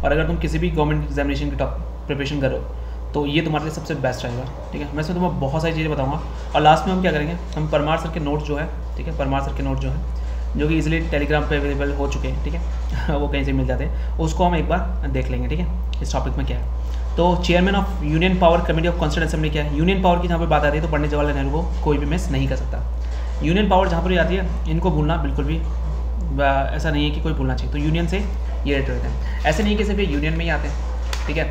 और अगर तुम किसी भी गवर्नमेंट एग्जामिनेशन की प्रिपरेशन करो तो ये तुम्हारे लिए सबसे बेस्ट रहेगा, ठीक है। मैं इसमें तुम्हें बहुत सारी चीज़ें बताऊँगा और लास्ट में हम क्या करेंगे, हम परमार सर के नोट्स जो है, ठीक है, परमार सर के नोट जो है जो कि इजीली टेलीग्राम पे अवेलेबल हो चुके हैं, ठीक है वो कहीं से मिल जाते हैं, उसको हम एक बार देख लेंगे, ठीक है। इस टॉपिक में क्या है, तो chairman of union power committee of constituent assembly क्या है। यूनियन पावर की जहाँ पर बात आती है तो पंडित जवाहरलाल नेहरू को कोई भी मिस नहीं कर सकता। यूनियन पावर जहाँ पर आती है इनको भूलना बिल्कुल भी ऐसा नहीं है कि कोई भूलना चाहिए, तो यूनियन से ये रिलेटेड होते हैं। ऐसे नहीं कि सिर्फ ये यूनियन में ही आते हैं, ठीक है,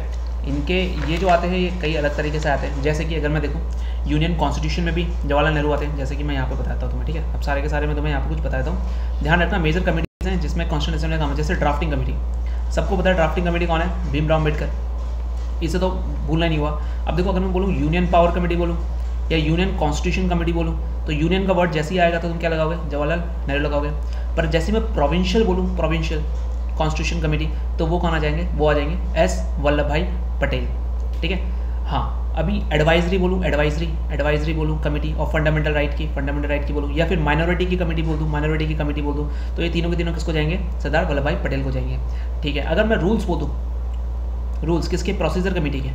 इनके ये जो आते हैं ये कई अलग तरीके से आते हैं। जैसे कि अगर मैं देखूँ यूनियन कॉन्स्टिट्यूशन में भी जवाहरलाल नेहरू आते हैं, जैसे कि मैं यहाँ पे बताता हूँ तुम्हें, ठीक है। अब सारे के सारे मैं तुम्हें यहाँ पे कुछ बताता हूँ। ध्यान रखना मेजर कमेटीज हैं जिसमें कॉन्स्टिट्यूंट असेंबली का काम है, जैसे ड्राफ्टिंग कमेटी, सबको पता है ड्राफ्टिंग कमेटी कौन है, भीमराव अम्बेडकर, इसे तो भूलना नहीं हुआ। अब देखो अगर मैं बोलूँ यूनियन पावर कमेटी बोलूँ या यूनियन कॉन्स्टिट्यूशन कमेटी बोलूँ तो यूनियन का वर्ड जैसे ही आएगा तो तुम क्या लगाओगे, जवाहरलाल नेहरू लगाओगे। पर जैसे मैं प्रोविंशियल बोलूँ, प्रोविंशियल कॉन्स्टिट्यूशन कमेटी, तो वो कौन आ जाएंगे, वो आ जाएंगे एस वल्लभ भाई पटेल, ठीक है। हाँ अभी एडवाइजरी बोलूँ, एडवाइजरी बोलूँ कमेटी ऑफ फंडामेंटल राइट की बोलूँ, या फिर माइनॉरिटी की कमेटी बोल दूँ, माइनॉरिटी की कमेटी बोल दूँ, तो ये तीनों के तीनों किसको जाएंगे, सरदार वल्लभ भाई पटेल को जाएंगे, ठीक है। अगर मैं रूल्स बोल दूँ, रूल्स किसके, प्रोसीजर कमेटी की,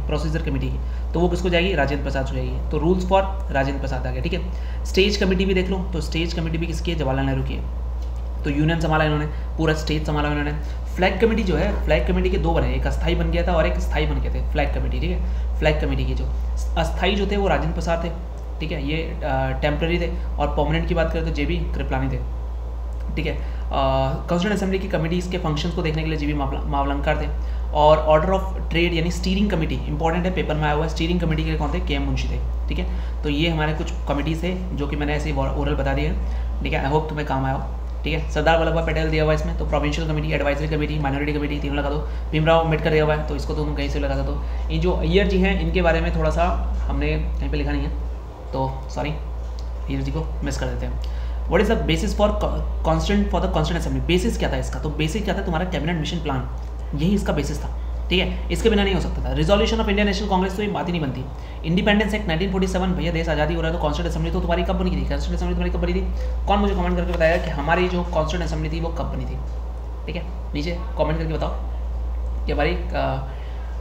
तो वो किसको जाएगी, राजेंद्र प्रसाद को जाएगी, तो रूल्स फॉर राजेंद्र प्रसाद आ गया, ठीक है। स्टेज कमेटी भी देख लो, तो स्टेज कमेटी भी किसकी है, जवाहरलाल नेहरू की है, तो यूनियन संभाला इन्होंने, पूरा स्टेट संभाला इन्होंने। फ्लैग कमेटी जो है, फ्लैग कमेटी के दो बने, एक अस्थाई बन गया था और एक स्थायी बन गए थे फ्लैग कमेटी, ठीक है। फ्लैग कमेटी के जो अस्थाई जो थे वो राजेंद्र प्रसाद थे, ठीक है, ये टेम्प्रेरी थे, और परमानेंट की बात करें तो जेबी कृपलानी थे, ठीक है। कॉन्स्टिट्यूएंट असेंबली की कमेटीज़ के फंक्शंस को देखने के लिए जीबी मावलंकर थे, और ऑर्डर ऑफ ट्रेड यानी स्टीयरिंग कमेटी, इंपॉर्टेंट है, पेपर में आया हुआ है, स्टीयरिंग कमेटी के लिए कौन थे, के एम मुंशी थे, ठीक है। तो ये हमारे कुछ कमेटीज़ थे जो कि मैंने ऐसे ही ओरल बता दिए हैं, ठीक है। आई होप तुम्हें काम आया हो, ठीक है। सरदार वल्लभ भाई पटेल दिया हुआ है इसमें, तो provincial committee, advisory committee, minority committee, तीनों लगा दो। भीमराव अम्बेडकर दिया हुआ है तो इसको तो तुम कहीं से लगा दो। ये जो अय्यर जी हैं इनके बारे में थोड़ा सा हमने कहीं पे लिखा नहीं है, तो सॉरी, अय्यर जी को मिस कर देते हैं। What is the basis for constituent assembly, basis क्या था इसका, तो बेसिस क्या था, तुम्हारा कैबिनेट मिशन प्लान, यही इसका बेसिस था, ठीक है। इसके बिना नहीं हो सकता था। Resolution of Indian national Congress, तो ये बात ही नहीं बनती। इंडिपेंडेंस एक्ट 1947, भैया देश आज़ादी हो रहा है तो कॉन्स्टिट्यूएंट असेंबली तो तुम्हारी कब बनी थी, कॉन्स्टिट्यूएंट असेंबली तुम्हारी कब बनी थी, कौन मुझे कमेंट करके बताया कि हमारी जो कॉन्स्टिट्यूएंट असेंबली थी वो कब बनी थी, ठीक है। नीचे कमेंट करके बताओ कि हमारी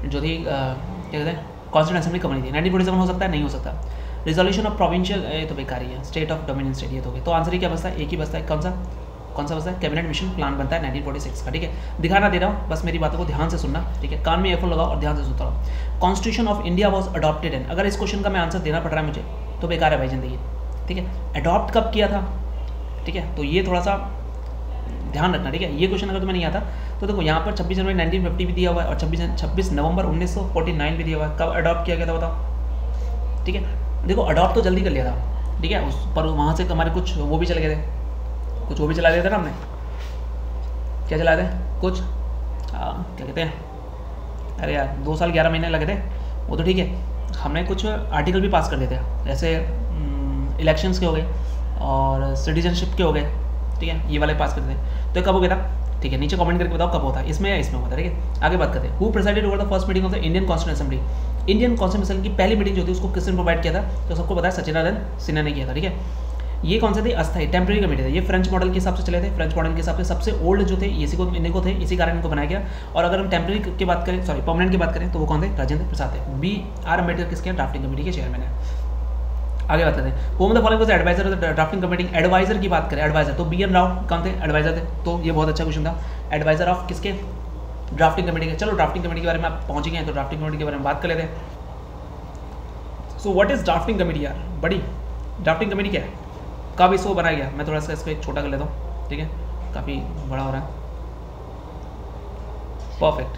जो थी क्या कहते हैं कॉन्स्टिट्यूएंट असेंबली कब बनी थी। 1947 हो सकता है, नहीं हो सकता। रिजोल्यूशन ऑफ प्रोविंशियल, ये तो बेकार ही है, स्टेट ऑफ डोमिनियन स्टेट, ये तो हो गया। तो आंसर ही क्या बचता है, एक ही बचता है, कौन सा बचता है, कैबिनेट मिशन प्लान बनता है 1946 का, ठीक है। दिखाना दे रहा हूँ, बस मेरी बातों को ध्यान से सुनना, ठीक है। कान में ईयरफोन लगाओ और ध्यान से सुनता रहो। Constitution of India was adopted and, अगर इस क्वेश्चन का मैं आंसर देना पड़ रहा है मुझे तो बेकार है भाई जिंदगी, ठीक है। अडॉप्ट कब किया था, ठीक है, तो ये थोड़ा सा ध्यान रखना, ठीक है। ये क्वेश्चन अगर तुम्हें नहीं आता तो देखो यहाँ पर 26 जनवरी 1950 भी दिया हुआ है और 26 नवंबर 1949 भी दिया हुआ है। कब अडॉप्ट किया गया था बताओ, ठीक है। देखो अडॉप्ट तो जल्दी कर लिया था, ठीक है, उस पर वहाँ से हमारे कुछ वो भी चले गए थे, कुछ वो भी चला दिया था ना हमने, क्या चलाए थे कुछ क्या कहते हैं, अरे यार 2 साल 11 महीने लगे थे वो, तो ठीक है। हमने कुछ आर्टिकल भी पास कर दिए थे, जैसे इलेक्शंस के हो गए और सिटीजनशिप के हो गए, ठीक है, ये वाले पास करते थे। तो कब हो गया था, ठीक है, नीचे कमेंट करके बताओ कब होता है, इसमें या इसमें होता है, ठीक है। आगे बात करते हैं। Who presided over the first meeting of the Indian constituent assembly, Indian constituent assembly की पहली मीटिंग जो थी उसको किसने प्रोवाइड किया था, तो सबको पता है सचिदानंद सिन्हा ने किया था, ठीक है। ये कौन से थे, अस्थाई टेम्प्रेरी कमेटी थे, ये फ्रेंच मॉडल के हिसाब से चले थे, फ्रेंच मॉडल के हिसाब से सबसे ओल्ड जो थे इसी को इनको थे, इसी कारण इनको बनाया गया। और अगर हम टेम्प्रेरी की बात करें, सॉरी परमानेंट की बात करें तो वो कौन थे, राजेंद्र प्रसाद थे। बी आर अम्बेडकर किसके ड्राफ्टिंग कमेटी के चेयरमैन है। आगे बात करते हैं। Whom the following was adviser of the drafting committee, adviser की बात करें, एडवाइजर तो बी एन राव कौन थे, एडवाइजर थे, तो ये बहुत अच्छा क्वेश्चन था, एडवाइजर ऑफ किसके, ड्राफ्टिंग कमेटी के। चलो ड्राफ्टिंग कमेटी के बारे में आप पहुंच गए हैं तो ड्राफ्टिंग कमेटी के बारे में बात कर लेते हैं। So what is drafting committee यार, बड़ी ड्राफ्टिंग कमेटी क्या है, कब इसको बनाया गया, मैं थोड़ा सा इसको एक छोटा कर लेता हूँ, ठीक है, काफ़ी बड़ा हो रहा है, परफेक्ट,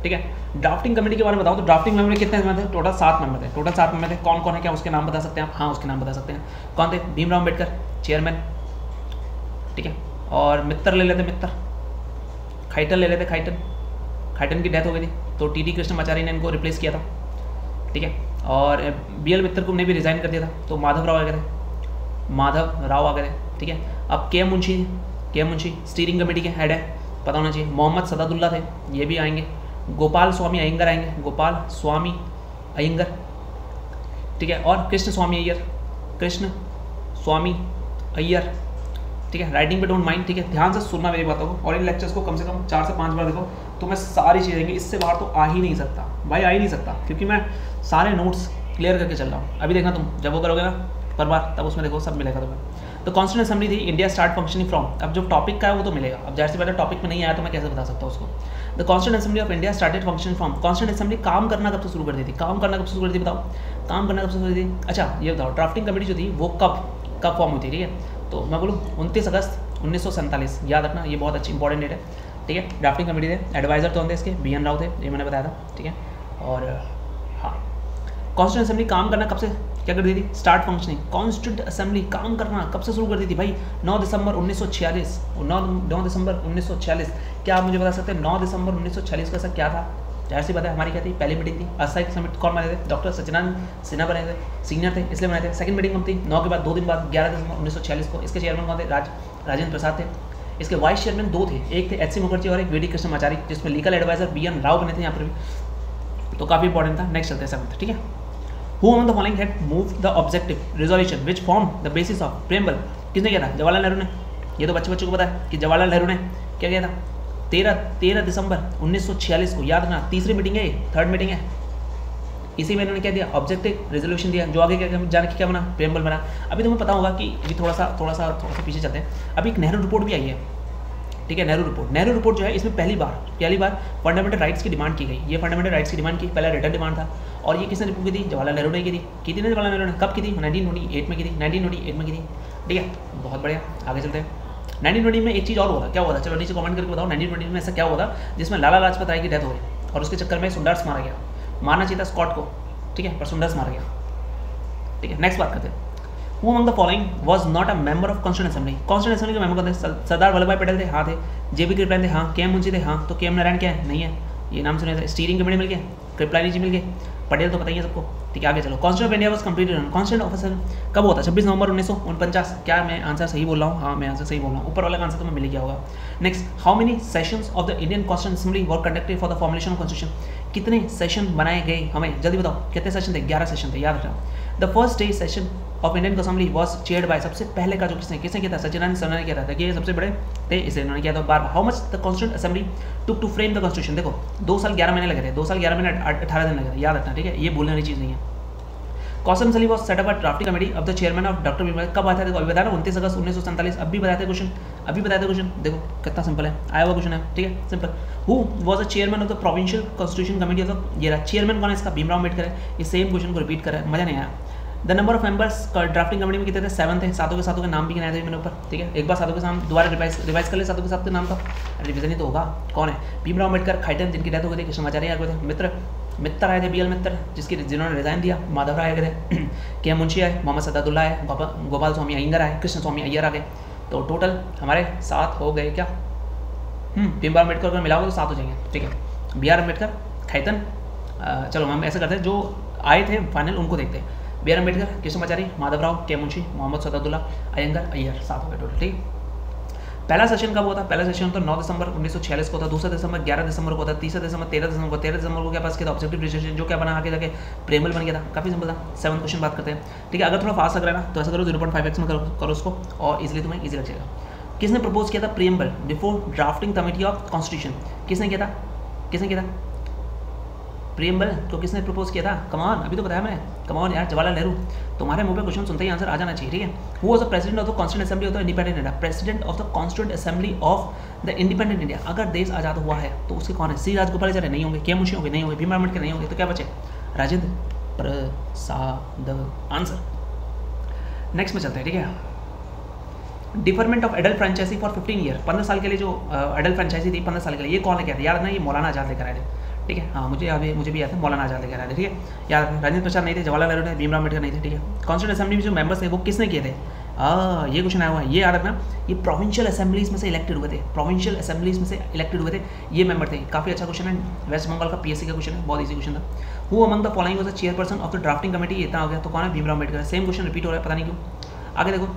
ठीक है। ड्राफ्टिंग कमेटी के बारे में बताऊँ तो ड्राफ्टिंग मेंबर कितने मेंबर थे, टोटल 7 मेंबर थे, टोटल 7 मेंबर थे। कौन कौन है, क्या उसके नाम बता सकते हैं आप, हाँ उसके नाम बता सकते हैं, कौन थे, भीमराव अम्बेडकर चेयरमैन, ठीक है, और मित्तर ले लेते, मित्तर, खाइटन ले लेते, खाइटन की डेथ हो गई थी तो टी कृष्णमाचार्य ने इनको रिप्लेस किया था, ठीक है, और BL मित्तर को ने भी रिजाइन कर दिया था तो माधव राव आ गए थे, माधव राव आ गए, ठीक है। अब के मुंशी स्टीयरिंग कमेटी के हेड है, पता होना चाहिए। मोहम्मद सदादुल्ला थे, ये भी आएंगे। गोपाल स्वामी अयंगर आएंगे, गोपाल स्वामी अयंगर, ठीक है। और कृष्ण स्वामी अय्यर ठीक है, राइटिंग पे डोंट माइंड, ठीक है, ध्यान से सुनना मेरी बातों को, और इन लेक्चर्स को कम से कम 4 से 5 बार देखो तो मैं सारी चीज़ें देंगी, इससे बाहर तो आ ही नहीं सकता भाई, आ ही नहीं सकता, क्योंकि मैं सारे नोट्स क्लियर करके चल रहा हूँ। अभी देखना तुम जब वो करोगे ना पर बार, तब उसमें देखो सब मिलेगा तुम्हें। तो कॉन्स्टिट्यूंट असेंबली थी, इंडिया स्टार्ट फंक्शनिंग फ्रॉम, अब जो टॉपिक का है वो तो मिलेगा, अब जाहिर सी बात है टॉपिक में नहीं आया तो मैं कैसे बता सकता हूँ उसको। The constituent assembly of India started function from, constituent assembly काम करना कब से शुरू कर दी थी, काम करना कब से शुरू कर दी बताओ, काम करना कब से शुरू कर दी थी। अच्छा ये बताओ ड्राफ्टिंग कमेटी जो थी वो कब फॉर्म हुई थी, ठीक है, तो मैं बोलूँ 29 अगस्त 1947, याद रखना ये बहुत अच्छी इंपॉर्टेंट डेट है, ठीक है। ड्राफ्टिंग कमेटी थे, एडवाइजर तो थे इसके BN राव थे, ये मैंने बताया था, ठीक है। और हाँ कॉन्स्टिट्यूंट असेंबली काम करना कब से क्या कर दी थी, स्टार्ट फंक्शनिंग, कॉन्स्टिट्यूंट असेंबली काम करना कब से शुरू कर दी थी भाई, 9 दिसंबर 1946, 9 दिसंबर 1946। क्या आप मुझे बता सकते हैं 9 दिसंबर 1946 का ऐसा क्या था, जाहिर सी बात है हमारी क्या थी, पहली मीटिंग थी, अस्थायी समिति कौन बने थे, डॉक्टर सच्चिदानंद सिन्हा बने थे, सीनियर थे इसलिए बने थे। सेकंड मीटिंग कब थी, 9 के बाद 2 दिन बाद 11 दिसंबर 1946 को, इसके चेयरमैन कौन थे, राजेंद्र प्रसाद थे, इसके वाइस चेयरमैन 2 थे, एक थे HC मुखर्जी और एक VD कृष्णमाचारी, जिसमें लीगल एडवाइजर BN राव बने थे यहाँ पर भी, तो काफ़ी इंपॉर्टेंट था। नेक्स्ट चलते हैं 7th, ठीक है। Who among the following had moved the objective resolution which formed the basis of preamble, किसने किया था, जवाहरलाल नेहरू ने, ये तो बच्चों को पता है कि जवाहरलाल नेहरू ने क्या किया था, 13 दिसंबर 1946 को, याद रखना तीसरी मीटिंग है, थर्ड मीटिंग है, इसी में इन्होंने क्या दिया, ऑब्जेक्टिव रेजोल्यूशन दिया, जो आगे क्या जाने की क्या बना, प्रेम्बल बना। अभी तुम्हें पता होगा कि अभी थोड़ा सा पीछे चलते हैं, अभी एक नेहरू रिपोर्ट भी आई है, ठीक है, नेहरू रिपोर्ट जो है इसमें पहली बार फंडामेंटल राइट्स की डिमांड की गई, ये फंडामेंटल राइट्स की डिमांड की, पहला रिटर्न डिमांड था, और ये किसने रिपोर्ट की थी, जवाहरलाल नेहरू ने की थी ना, जवाहरलाल नेहरू ने कब की थी, 1928 में की थी, 1928 में की थी, ठीक है, बहुत बढ़िया, आगे चलते हैं। 1920 में एक चीज़ और हुआ था, क्या हुआ था, चलो नीचे कमेंट करके बताओ, 1920 में ऐसा क्या हुआ था जिसमें लाला लाजपत राय की डेथ हो गई, और उसके चक्कर में सुंदर्स मारा गया, मारना चाहिए था स्कॉट को, ठीक है, पर सुंदर्स मारा गया, ठीक है। नेक्स्ट बात करते हैं, Who among the following was not a member of Constituent Assembly? Constituent Assembly के मेंबर कौन थे, सरदार वल्लभ भाई पटेल थे, हाँ थे, JB कृपलानी थे, हाँ, KM मुंशी थे, हाँ, तो KM नारायण क्या है, नहीं है, ये नाम सुने थे, स्टीयरिंग कमेटी मिल गया, कृपलानी जी मिल गए, पटेल तो पता ही है सबको, ठीक है। आगे चलो, constitution of India was completed, constitution of assembly कब हुआ था, 26 नवंबर 1949, क्या मैं आंसर सही बोल रहा हूँ, हाँ मैं आंसर सही बोल रहा हूँ, ऊपर वाला का आंसर तो मैं मिल गया होगा। Next, how many sessions of the Indian constitution assembly were conducted for the formulation of constitution, कितने सेशन बनाए गए, हमें जल्दी बताओ, कितने सेशन थे, 11 सेशन थे, याद रखना। The first day session of Indian assembly was chaired by, सबसे पहले का जो किसने किया था, सच्चिदानंद सिन्हा ने किया था, ये सबसे बड़े थे, इसे इन्होंने किया था बार। How much the constituent assembly took to frame the constitution, देखो 2 साल 11 महीने लगे थे, 2 साल 11 महीने 18 दिन लगे थे, याद रखना, ठीक है, ये भूलने वाली चीज़ नहीं है। Constituent assembly was set up a drafting committee of the chairman of doctor Bhimrao, कब आया था, देखो अभी बताया ना 29 अगस्त 1947, अभी बताया था क्वेश्चन, देखो कितना सिंपल है, आया हुआ क्वेश्चन है, ठीक है, simple. Who was the chairman of the provincial constitution committee of the, ये चेयरमैन कौन है इसका, भीमराव अम्बेडकर है, ये सेम क्वेश्चन को रिपीट कर रहा है, मजा नहीं आया। The number of members drafting committee में कितने थे, 7 थे, सातों के नाम भी गिनाए थे मैंने ऊपर, ठीक है, एक बार सातों के नाम दोबारा रिवाइज कर ले, सातों के साथ के नाम था, रिविजन ही तो होगा, कौन है, भीमराव अम्बेडकर, खाइटन जिनकी डेथ हो गई थी, कृष्णमाचार्य आ गए थे, मित्र आए थे, BL मित्र जिन्होंने रिजाइन दिया, माधवराव आए थे, KM मुंशी आए, मोहम्मद सदातुल्लाह आए, गोपाल स्वामी अयंगर आए, कृष्ण स्वामी अय्यर आ गए, तो टोटल हमारे 7 हो गए क्या, भीमराव अम्बेडकर को मिलाओगे तो 7 हो जाएंगे, ठीक है। BR अम्बेडकर, खाइतन, चलो हम ऐसा करते हैं, जो आए थे फाइनल उनको देखते हैं, BR अम्बेडकर, कृष्णमाचारी, माधवराव, KM मुंशी, मोहम्मद सदातुल्लाह अयंगर, अय्यर, 7 हो गए टोटल, ठीक। पहला सेशन कब हुआ था, पहला सेशन तो 9 दिसंबर 1946 को था, दूसरा दिसंबर 11 दिसंबर को था, तीसरा दिसंबर 13 दिसंबर को क्या पास किया था, ऑब्जेक्टिव रेजोल्यूशन, जो क्या बना आगे जाके प्रेमबल बन गया था, काफी सिंपल था। 7 क्वेश्चन बात करते हैं, ठीक है। अगर थोड़ा फास्ट लग रहा है ना तो ऐसा करो 0.5x में करो उसको, और इजीली तुम्हें इजी लग जाएगा। किसने प्रपोज किया था preamble before drafting committee of constitution, किसने किया था प्रेमबल को, किसने प्रपोज किया था, कमान, अभी तो बताया मैंने, कमान यार, जवाहरलाल नेहरू, तुम्हारे मुंह पे क्वेश्चन सुनते ही आंसर आ जाना चाहिए, ठीक है। Who was the president of the constituent assembly of the independent India, president of the constituent assembly of the independent India, अगर देश आज़ाद हुआ है तो उसके कौन है, सी राजगोपालाचार्य नहीं होंगे, KM मुंशी होंगे नहीं होंगे, भीमराव अम्बेडकर नहीं होंगे, तो क्या बचे, राजेंद्र प्रसाद, आंसर। नेक्स्ट में चलते हैं, ठीक है। Deferment of adult franchise for 15 year, 15 साल के लिए जो एडल्ट फ्रेंचाइजी थी 15 साल के लिए, ये कौन लेके आया था, याद रखना, ये मौलाना आजाद लेकर आए थे, ठीक है, हाँ मुझे भी याद है, मौलाना आजाद लेकर आए थे, ठीक है, याद, राजेंद्र प्रसाद नहीं थे, जवाहरलाल नेहरू थे, भीमराव अम्बेडकर नहीं थे, ठीक है। कॉन्स्टिट्यूएंट असेंबली में जो मेंबर्स थे वो किसने किए थे, ये क्वेश्चन आया हुआ है, ये याद रखना, ये प्रोविंशियल असेंबलीज में से इलेक्टेड हुए थे, प्रोविंशियल असेंबलीज में से इलेक्टेड हुए थे, ये मेंबर थे, काफ़ी अच्छा क्वेश्चन है, वेस्ट बंगाल का PSC का क्वेश्चन है, बहुत ईजी क्वेश्चन था। Who among the following was the chairperson of the drafting committee, इतना हो गया, तो कौन है, Bhimrao Ambedkar, same question repeat हो रहा है, पता नहीं क्यों। आगे देखो,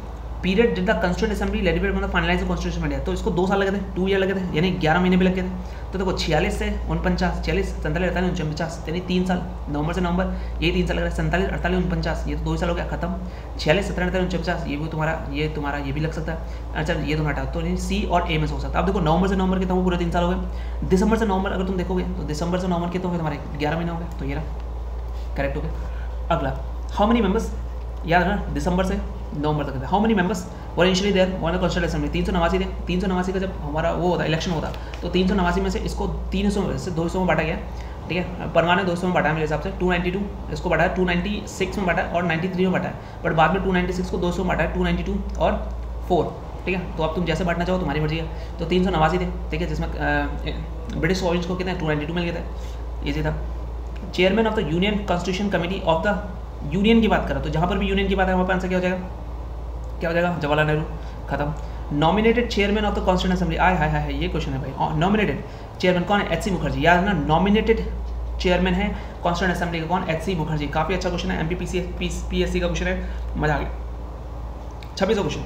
पीरियड जितना कंस्टिट्यूंट असेंबली लेजिस्लेटिव मतलब फाइनलाइज कॉन्स्टिट्यूशन में लिया, तो इसको 2 साल लगे थे, 2 ईयर लगे थे, यानी 11 महीने भी लगे थे। तो देखो 46 से 49, 46, 47, 48, 49, यानी 3 साल, नवंबर से नवंबर ये 3 साल लग रहा है, 47, 48, 49 ये तो 2 साल हो गया खत्म। 46, 17, 48, 49 ये भी तुम्हारा ये भी लग सकता है। अच्छा ये तुम्हारा हटा, तो सी और ए में से हो सकता है। अब देखो नवंबर से नवंबर कितना, वो पूरे 3 साल हो गए। दिसंबर से नवंबर अगर तुम देखोगे तो दिसंबर से नवंबर कितना हो गए तुम्हारे 11 महीने हो गए, तो ये रहा करेक्ट हो गया। अगला हाउ मेनी मेंबर्स, याद रखना दिसंबर से नवंबर तक, how many members were initially there one constituent assembly, 389 थे। 389 का जब हमारा वो होता इलेक्शन होता, तो 389 में से इसको 300 में से 200 में बांटा गया, ठीक है। परमानेंट 200 में बांटा है मेरे हिसाब से, 292 इसको बांटा है, 296 में बांटा है और 93 में बांटा है, बट बाद में 296 को 200 में बांटा है, 292 और 4, ठीक है। तो अब तुम जैसे बांटना चाहो तुम्हारी मर्जी है। तो 389 थे, ठीक है, जिसमें ब्रिटिश ऑरेंज को कितने 292 मिल गए थे, ये था। Chairman of the union constitution committee of the union की बात करें तो जहाँ पर भी यूनियन की बात है वहाँ पर आंसर क्या हो जाएगा, क्या हो जाएगा, जवाहरलाल नेहरू, खत्म। Nominated chairman of the constituent assembly, आय हाय हाय ये क्वेश्चन है भाई। नॉमिनेटेड चेयरमैन कौन है, एच सी मुखर्जी, याद ना नॉमिनेटेड चेयरमैन है कॉन्स्टिट्यूंट असेंबली का कौन, एच सी मुखर्जी। काफ़ी अच्छा क्वेश्चन है, MPPSC का क्वेश्चन है, मजा आ गया। 26वां क्वेश्चन,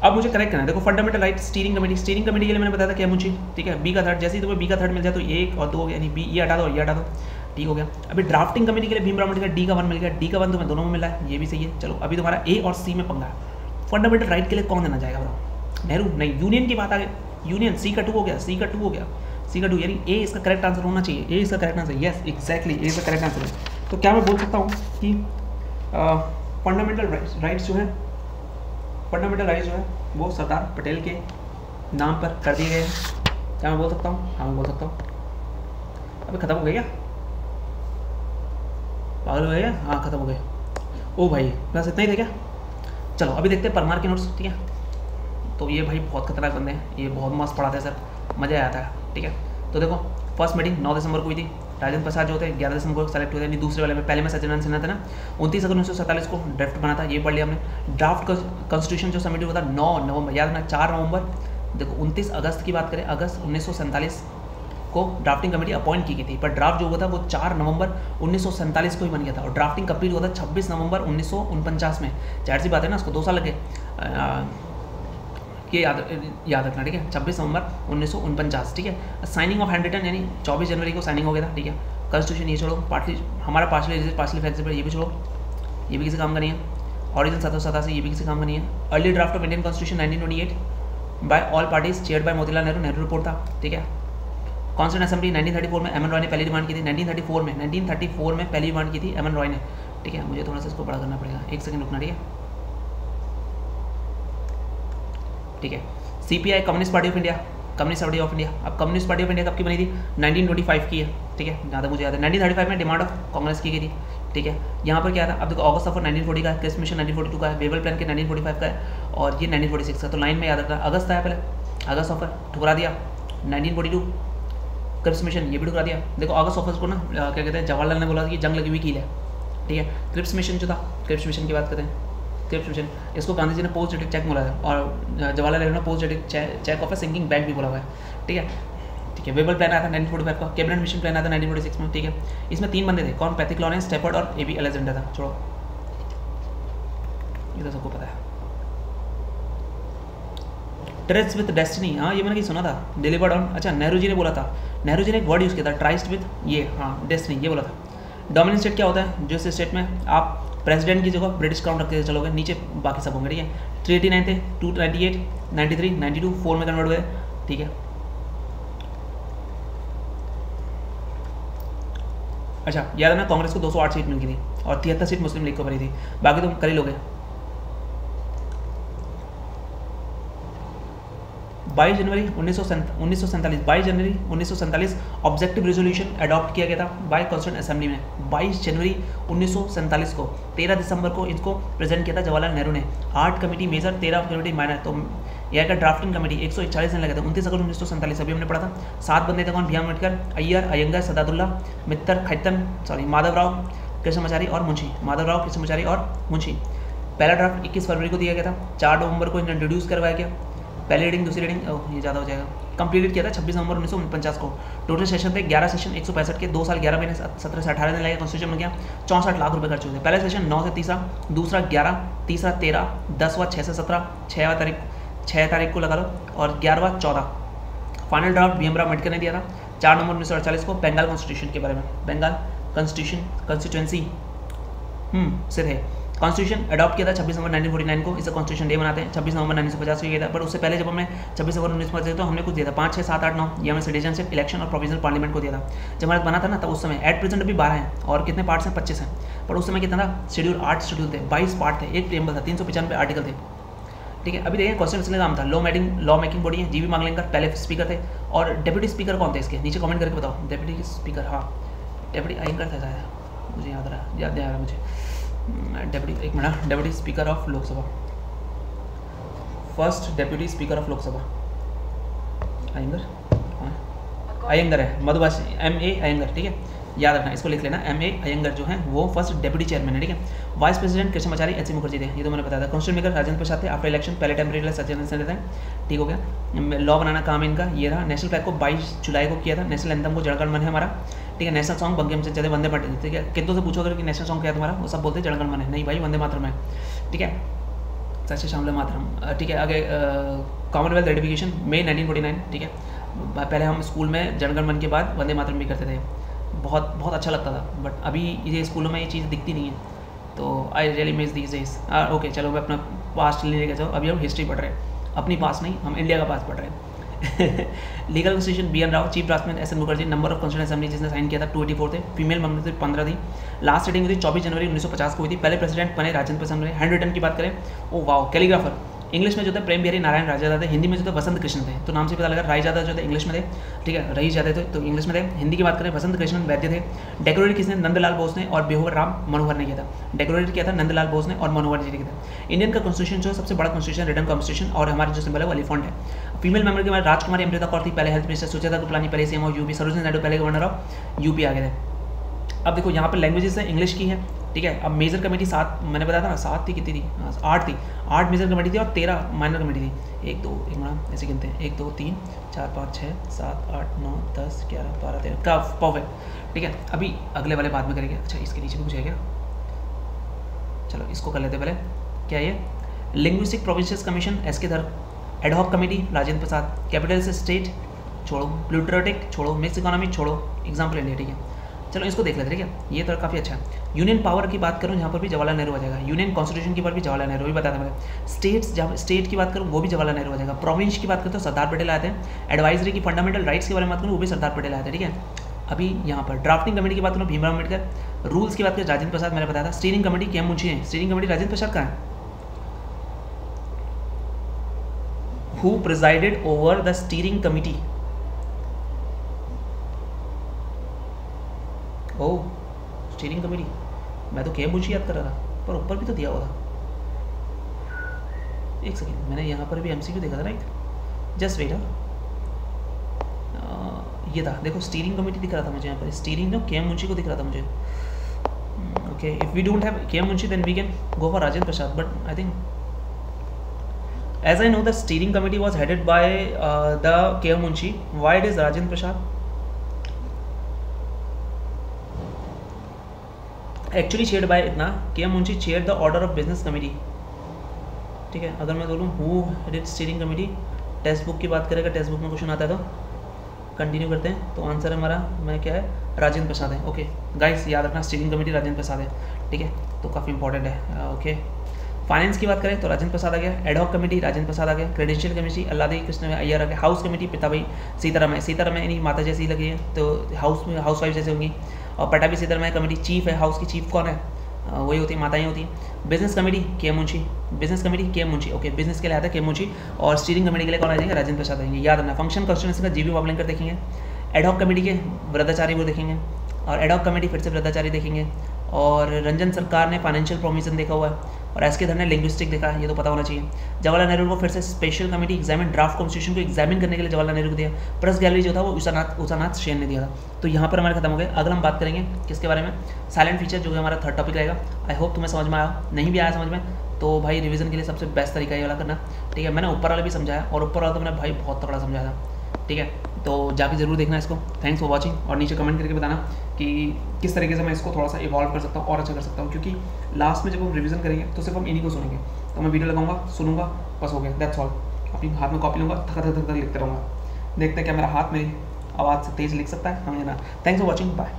अब मुझे करेक्ट करना है। देखो फंडामेंटल राइट स्टीयरिंग कमेटी के लिए मैंने बताया था क्या मुझे, ठीक है। बी का थर्ड, जैसे ही तुम्हें बी का थर्ड मिल जाए तो 1 और 2 हो गया, यानी बी ये हटा दो, ये हटा दो, ठीक हो गया। अभी ड्राफ्टिंग कमेटी के लिए भीमराव अम्बेडकर डी का 1 मिल गया, डी का 1 तुम्हें दोनों में मिला है, ये भी सही है। चलो अभी तुम्हारा ए और सी में पंगा है। फंडामेंटल राइट के लिए कौन देना जाएगा बताओ, नेहरू नहीं, यूनियन की बात आ गई, यूनियन सी का 2 हो गया, सी का 2 हो गया, सी का 2 यानी ए इसका करेक्ट आंसर होना चाहिए, ए इसका करेक्ट आंसर, यस एग्जैक्टली ए इसका करेक्ट आंसर है। तो क्या मैं बोल सकता हूँ कि फंडामेंटल राइट्स जो है, फंडामेंटल राइट्स जो है वो सरदार पटेल के नाम पर कर दिए गए हैं, क्या मैं बोल सकता हूँ, हाँ मैं बोल सकता हूँ। अभी खत्म हो गया क्या, पागल हो गया, हाँ खत्म हो गए। ओ भाई बस इतना ही था क्या, चलो अभी देखते हैं परमार के नोट्स, ठीक है। तो ये भाई बहुत खतरनाक बंदे हैं, ये बहुत मस्त पढ़ाते हैं सर, मज़ा आता है, ठीक है। तो देखो फर्स्ट मीटिंग 9 दिसंबर को हुई थी, राजेंद्र प्रसाद जो होते 11 दिसंबर को सेलेक्ट हुए थे, नहीं दूसरे वाले में, पहले में सत्यनारायण सिन्हा था ना। 29 अगस्त 1947 को ड्राफ्ट बना था, ये पढ़ लिया हमने। ड्राफ्ट कॉन्स्टिट्यूशन जो सबमिट हुआ था 9 नवंबर, याद रखना 4 नवंबर, देखो 29 अगस्त की बात करें, अगस्त 1947 को ड्राफ्टिंग कमेटी अपॉइंट की गई थी, पर ड्राफ्ट जो हुआ था वो 4 नवंबर 1947 को ही बन गया था, और ड्राफ्टिंग कंप्लीट हुआ था 26 नवंबर 1949 में। जाहिर सी बात है ना, उसको 2 साल लगे, ये याद रखना, ठीक है। 26 नवंबर 1949, ठीक है। साइनिंग ऑफ हैंड रिटन यानी 24 जनवरी को साइनिंग हो गया था, ठीक है। कॉन्स्टिट्यूशन ये छोड़ो, पार्टली हमारा पार्शली फ्लेक्सिबल ये भी छोड़ो, ये भी किसी काम का नहीं है। ऑरिजिन 1787 ये भी किसी काम का नहीं है। Early draft of Indian constitution 1928 by all parties chaired by Motilal Nehru, Nehru report था, ठीक है। कॉन्स्टिट्यूंट असेंबली 1934 में एमएन रॉय ने पहली डिमांड की थी, 1934 में पहली डिमांड की थी एमएन रॉय ने, ठीक है। मुझे थोड़ा सा इसको बड़ा करना पड़ेगा, 1 सेकंड रुकना, ठीक है, ठीक है। CPI communist party of India, communist party of India, अब कम्युनिस्ट पार्टी ऑफ इंडिया कब की बनी थी, 1925 की है, ठीक है, जहाँ तक मुझे याद है। 1935 में डिमांड ऑफ कांग्रेस की गई थी, ठीक है। यहाँ पर क्या था, अब देखो अगस्त ऑफ 1940 का है, क्रिप्स मिशन 1942 का है, वेबल प्लान के 1945 का है, और ये 1946 का। तो लाइन में याद रखना, अगस्त आया पहले, अगस्त ऑफर ठुकरा दिया, 1942 क्रिप्स मिशन ये भी ठुकरा दिया। देखो अगस्त ऑफर को ना क्या कहते हैं, जवाहरलाल ने बोला कि जंग लगी हुई कील है, ठीक है। क्रिप्स मिशन जो था, क्रिप्स मिशन की बात करते हैं, क्रिप्स मिशन इसको गांधी जी ने पोस्ट डेटेड चेक बोला है, और जवाहरलाल नेहरू ने post dated cheque of a sinking bank भी बोला हुआ है, ठीक है, ठीक है। वेबल प्लान आया था 1945 का, कैबिनेट मिशन प्लान आया था 1946 में, ठीक है। इसमें 3 बंदे थे, कौन, पैथिक लॉरेंस, स्टेफर्ड और AB अलेक्जेंडर था, छोड़ो ये तो सबको पता है। ट्रेस्ट विद डेस्टिनी, हाँ ये मैंने कहीं सुना था, डिलीवर्ड ऑन, अच्छा नेहरू जी ने बोला था, नेहरू जी ने एक वर्ड यूज़ किया था, ट्राइस्ट विद ये, हाँ डेस्टिनी ये बोला था। डोमिनेंट स्टेट क्या होता है, जिस स्टेट में आप प्रेसिडेंट की जगह ब्रिटिश क्राउन रखते चलोगे, नीचे बाकी सब होंगे, ठीक है। 389 थे, 298, 93, 92, 4 में कन्वर्ट हुए, ठीक है। अच्छा याद है ना, कांग्रेस को 208 सीट मिल गई थी और 73 सीट मुस्लिम लीग को भरी थी, बाकी तुम कर ही लोगे। 22 जनवरी 1947 ऑब्जेक्टिव रेजोल्यूशन अडॉप्ट किया गया था बाय कॉन्स्टिट्यूंट असेंबली में, 22 जनवरी 1947 को। 13 दिसंबर को इसको प्रेजेंट किया था जवाहरलाल नेहरू ने। 8 कमेटी मेजर, 13 कमेटी माइनर, तो यह का ड्राफ्टिंग कमेटी 141 दिन लगे थे। 29 अगस्त 1947 अभी हमने पढ़ा था। 7 बंदे थे, कौन, भीम अम्बेडकर, अय्यर, अयंगर, सदादुल्ला, मित्तर, खैतन, माधवराव, कृष्णमाचारी और मुंशी, माधवराव, कृष्णमाचारी और मुंशी। पहला ड्राफ्ट 21 फरवरी को दिया गया था, 4 नवंबर को इंट्रोड्यूस करवाया गया, पहली रीडिंग दूसरी रीडिंग ये ज़्यादा हो जाएगा। कंप्लीट किया था 26 नवंबर 1949 को। टोटल सेशन थे 11 सेशन 165 के, 2 साल 11 महीने 17 से 18 दिन लगे कॉन्स्टिट्यूशन में गया। 64 लाख रुपए खर्च हुए थे। पहला सेशन 9 से तीसरा, दूसरा 11, तीसरा 13, 10वां 6 से 17, 6 तारीख को लगा लो, और 11वां 14। फाइनल ड्राफ्ट भीमराव अम्बेडकर ने दिया था 4 नवंबर 1948 को बंगाल कॉन्स्टिट्यूशन के बारे में। बंगाल कॉन्स्टिट्यूंसी से थे। कॉन्स्टिट्यूशन अडॉप्ट किया था 26 नवंबर 1949 को। इसे कॉन्स्टिट्यूशन डे मनाते हैं। 26 नवंबर 1950 को किया था, पर उससे पहले जब हमने 26 नवंबर 1950 तो हमने कुछ दिया था 5, 6, 7, 8, 9 ये हमने सिटीजनशिप, इलेक्शन और प्रोविजनल पार्लियामेंट को दिया था। जब हमारा बना था ना, तब उस समय एट प्रेजेंट अभी 12 हैं, और कितने पार्ट्स हैं? 25 हैं। पर उस समय कितना था? शेड्यूल 8 शेड्यूल थे, 22 पार्ट थे, एक प्रेम्बल था, 395 आर्टिकल थे। ठीक है, अभी देखिए क्वेश्चन का नाम था लॉ मेकिंग बॉडी है। जीवी मांगलेकर पहले स्पीकर थे, और डेप्यूटी स्पीकर कौन थे इसके? नीचे कमेंट करके बताओ। डेप्यूटी स्पीकर, हाँ डेप्यूटी अयंगर था शायद, मुझे याद आ रहा मुझे। डेप्यूटी, एक minute, deputy speaker of Lok Sabha, first deputy speaker of Lok Sabha Iyengar, हाँ अयंगर है, मधुभाषी MA अयंगर। ठीक है, याद रखना, इसको लिख लेना। MA अयंगर जो है वो फर्स्ट डेप्यूटी चेयरमैन है। ठीक है, vice president Krishnamachari HC Mukherjee थे, ये तो मैंने बताया था। कॉन्स्टिट्यूशन मेकर राजेंद्र प्रसाद थे। आफ्टर इलेक्शन पहले टेम्परेरी सचिन से रहते हैं। ठीक हो गया। लॉ बनाना काम इनका ये रहा। नेशनल फ्लैग को 22 जुलाई को किया था। नेशनल एंथम को जनगण मन है हमारा। ठीक है, नेशनल सॉन्ग बंकिम चंद्र वंदे मातरम। ठीक है, कितनों से पूछो अगर कि नेशनल सॉन्ग क्या है तुम्हारा, वो सब बोलते हैं जनगण मन है। नहीं भाई, वंदे मातरम है। ठीक है, सच्चे शामले मातरम। ठीक है, आगे कॉमनवेल्थ रेटिफिकेशन मई 1949। ठीक है, पहले हम स्कूल में जनगण मन के बाद वंदे मातरम भी करते थे, बहुत अच्छा लगता था। बट अभी ये स्कूलों में ये चीज़ दिखती नहीं है, तो I really miss these days. Okay चलो, मैं अपना पास्ट लेने के जाओ। अभी हम हिस्ट्री पढ़ रहे हैं, अपनी पास नहीं, हम इंडिया का पास पढ़ रहे हैं। Legal constitution BN Rao, chief draftman SN Mukherjee. Number of constitution assembly जिसने साइन किया था 284 थे। फीमेल मेंबर थे 15 थी। लास्ट रीडिंग हुई थी 24 जनवरी 1950 को हुई थी। पहले प्रेसिडेंट बने राजेंद्र प्रसाद बने। हैंड रिटन की बात करें, ओ वाओ, कैलीग्राफर। इंग्लिश में जो थे प्रेम बिहारी नारायण रायजादा थे। हिंदी में जो थे वसंत कृष्ण थे। तो नाम से पता लगा, रायजादा जो थे इंग्लिश में थे। ठीक है, रईस जाते थे तो इंग्लिश में थे। हिंदी की बात करें, वसंत कृष्ण वैद्य थे। डेकोरेट किसने? नंदलाल बोस ने और बेहोर राम मनोहर ने किया था। डेकोरेट किया था नंदलाल बोस ने और मनोहर जी ने किया था। इंडियन का कॉन्स्टिट्यूशन जो सबसे बड़ा कॉन्स्टिट्यूशन रिटन कॉन्स्टिट्यूशन, और हमारे जो सिंबल है वो एलिफेंट है। फीमेल मेंबर के बाद राजकुमारी अमृता कौर थी, पहले हेल्थ मिनिस्टर। सुचेता कृपलानी पहले CM of UP। Sarojini Naidu पहले गवर्नर ऑफ UP आ गए थे। अब देखो यहाँ पर लैंग्वेजेस है, इंग्लिश की है। ठीक है, अब मेजर कमेटी 7, मैंने बताया था ना 7 थी, कितनी थी? 8 थी। 8 मेजर कमेटी थी और 13 माइनर कमेटी थी। 1 2 1 मिनट ऐसे गिनते हैं, 1 2 3 4 5 6 7 8 9 10 11 12 13 का परफेक्ट। ठीक है, अभी अगले वाले बाद में करेंगे। अच्छा, इसके नीचे भी कुछ है क्या? चलो इसको कर लेते पहले। क्या ये लिंग्विस्टिक प्रोविंशियस कमीशन SK धर, ad hoc committee Rajendra Prasad, capital से स्टेट छोड़ो, प्लूटोटिक छोड़ो, मिक्स इकोनॉमी छोड़ो, एग्जाम्पल इंडिया। ठीक है, चलो इसको देख लेते हैं। ठीक है, ये तो काफ़ी अच्छा है। यूनियन पावर की बात करूँ, यहाँ पर भी जवाहरलाल नेहरू आ जाएगा। यूनियन कॉन्स्टिट्यूशन की बात भी जवाहरलाल नेहरू भी बताया था मैंने। स्टेट्स, जब स्टेट की बात करूँ वो भी जवाहरलाल नेहरू आ जाएगा। प्रोविंस की बात करें तो सरदार पटेल आते हैं। एडवाइजरी की फंडामेंटल राइट्स के बारे में बात करूँ वो भी सरदार पटेल आते हैं। ठीक है, अभी यहाँ पर ड्राफ्टिंग कमेटी की बात करूँ भीमराव अम्बेडकर। रूल्स की बात करें राजेंद्र प्रसाद, मैंने बताया था। स्टीयरिंग कमेटी KM मुंशी है। स्टीयरिंग कमेटी राजेंद्र प्रसाद का है। Who presided over the steering committee? Oh, steering committee, मैं तो KM मुंशी याद कर रहा था, पर ऊपर भी तो दिया हुआ था। एक सेकेंड, मैंने यहाँ पर भी MCQ देखा था राइट। जस्ट वेट, ये था देखो, स्टीयरिंग कमेटी दिख रहा था मुझे यहाँ पर। स्टीयरिंग जो KM मुंशी को दिख रहा था मुझे। Okay, if we don't have KM Munshi then we can go for Rajendra Prasad, but I think as I know the steering committee was headed by the KM Munshi. Why it is Rajendra Prasad? Actually chaired by इतना KM Munshi chaired the order of business committee. ठीक है, अगर मैं बोलूँ who headed steering committee, text book की बात करेगा, text book में क्वेश्चन आता है तो कंटिन्यू करते हैं। तो आंसर हमारा मैं क्या है, राजेंद्र प्रसाद है। ओके गाइस, याद रखना स्टीयरिंग कमेटी राजेंद्र प्रसाद है। ठीक है, तो काफ़ी इंपॉर्टेंट है। ओके, फाइनेंस की बात करें तो राजेंद्र प्रसाद आ गया। एडहॉक कमेटी राजेंद्र प्रसाद आ गया। क्रेडेंशियल कमेटी अल्लादी कृष्ण अय्यर आ गया। हाउस कमेटी पिताभाई सीताराम है। सीताराम यानी माता जैसी लगी है, तो हाउस में हाउस वाइफ जैसे होंगी। और पटाभी सीताराम है कमेटी चीफ है। हाउस की चीफ कौन है? वही होती है, माताएं होती हैं। Business committee KM Munshi. Business committee KM Munshi. Okay, business के लिए आता है KM मुंशी। और स्टीयरिंग कमेटी के लिए कौन आ जाएंगे? राजेंद्र प्रसाद आएंगे। याद रखना, फंक्शन कॉन्स्टिट्यूंसी का GV वावलंकर देखेंगे। एडहॉक कमेटी के वृद्धाचार्य वो देखेंगे। और एडहॉक कमेटी फिर से वृद्धाचार्य देखेंगे। और रंजन सरकार ने फाइनेंशियल प्रोविजन देखा हुआ है। और SK धर ने लिंग्विस्टिक देखा है, ये तो पता होना चाहिए। जवाहरलाल नेहरू को फिर से special committee examine draft constitution को एग्जामिन करने के लिए जवाहरलाल नेहरू को दिया। प्रेस गैलरी जो था वो उषानाथ सेन ने दिया था। तो यहाँ पर हमारे खत्म हो गए। अगर हम बात करेंगे किसके बारे में, साइलेंट फीचर जो है हमारा थर्ड टॉपिक रहेगा। आई होप तुम्हें समझ में आया, नहीं भी आया समझ में तो भाई रिवीजन के लिए सबसे बेस्ट तरीका ये वाला करना, ठीक है। मैंने ऊपर वाला भी समझाया, और ऊपर वाला तो मैंने भाई बहुत तगड़ा समझाया था, ठीक है। तो जाके ज़रूर देखना इसको। थैंक्स फॉर वॉचिंग, और नीचे कमेंट करके बताना कि किस तरीके से मैं इसको थोड़ा सा इवॉल्व कर सकता हूँ और अच्छा कर सकता हूँ, क्योंकि लास्ट में जब हम रिवीजन करेंगे तो सिर्फ हम इन्हीं को सुनेंगे। तो मैं वीडियो लगाऊंगा, सुनूंगा, बस हो गया, दैट्स ऑल। अपनी हाथ में कॉपी लूँगा, थक थक थक लिखते रहूँगा। देखते हैं क्या मेरा हाथ मेरी आवाज़ से तेज़ लिख सकता है, समझना। Thanks for watching, bye.